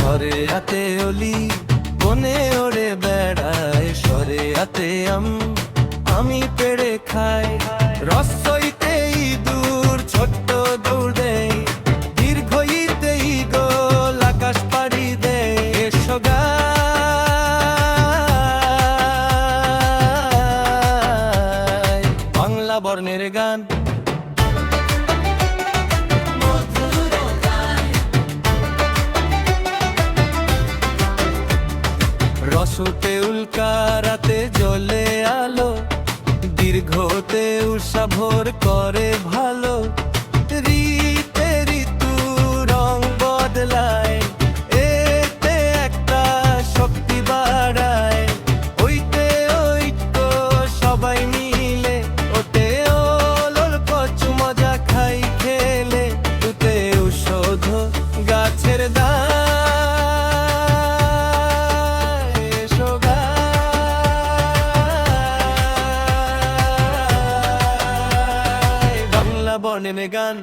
সরে হাতে অলি বনে ওড়ে বেড়ায়, সরে হাতে আমি পেড়ে খাই। রসইতে ইঁদুর ছোট্ট দৌড় দেয়, দীর্ঘইতে ঈগল আকাশ পাড়ি দেয়। এসো গাই বাংলা বর্ণের গান। রসতে উল্কারাতে জ্বলে আলো, দীর্ঘতে উষা ভোর করে ভালো। ঋতে ঋতু রং বদলায়, এতে একটা শক্তি বাড়ায়। ওইতে ঐক্য সবাই মিলে, ওতে ওলল কচু মজা খাই খেলে। তুতে ঔষধ গাছের দান, বর্ণের গান।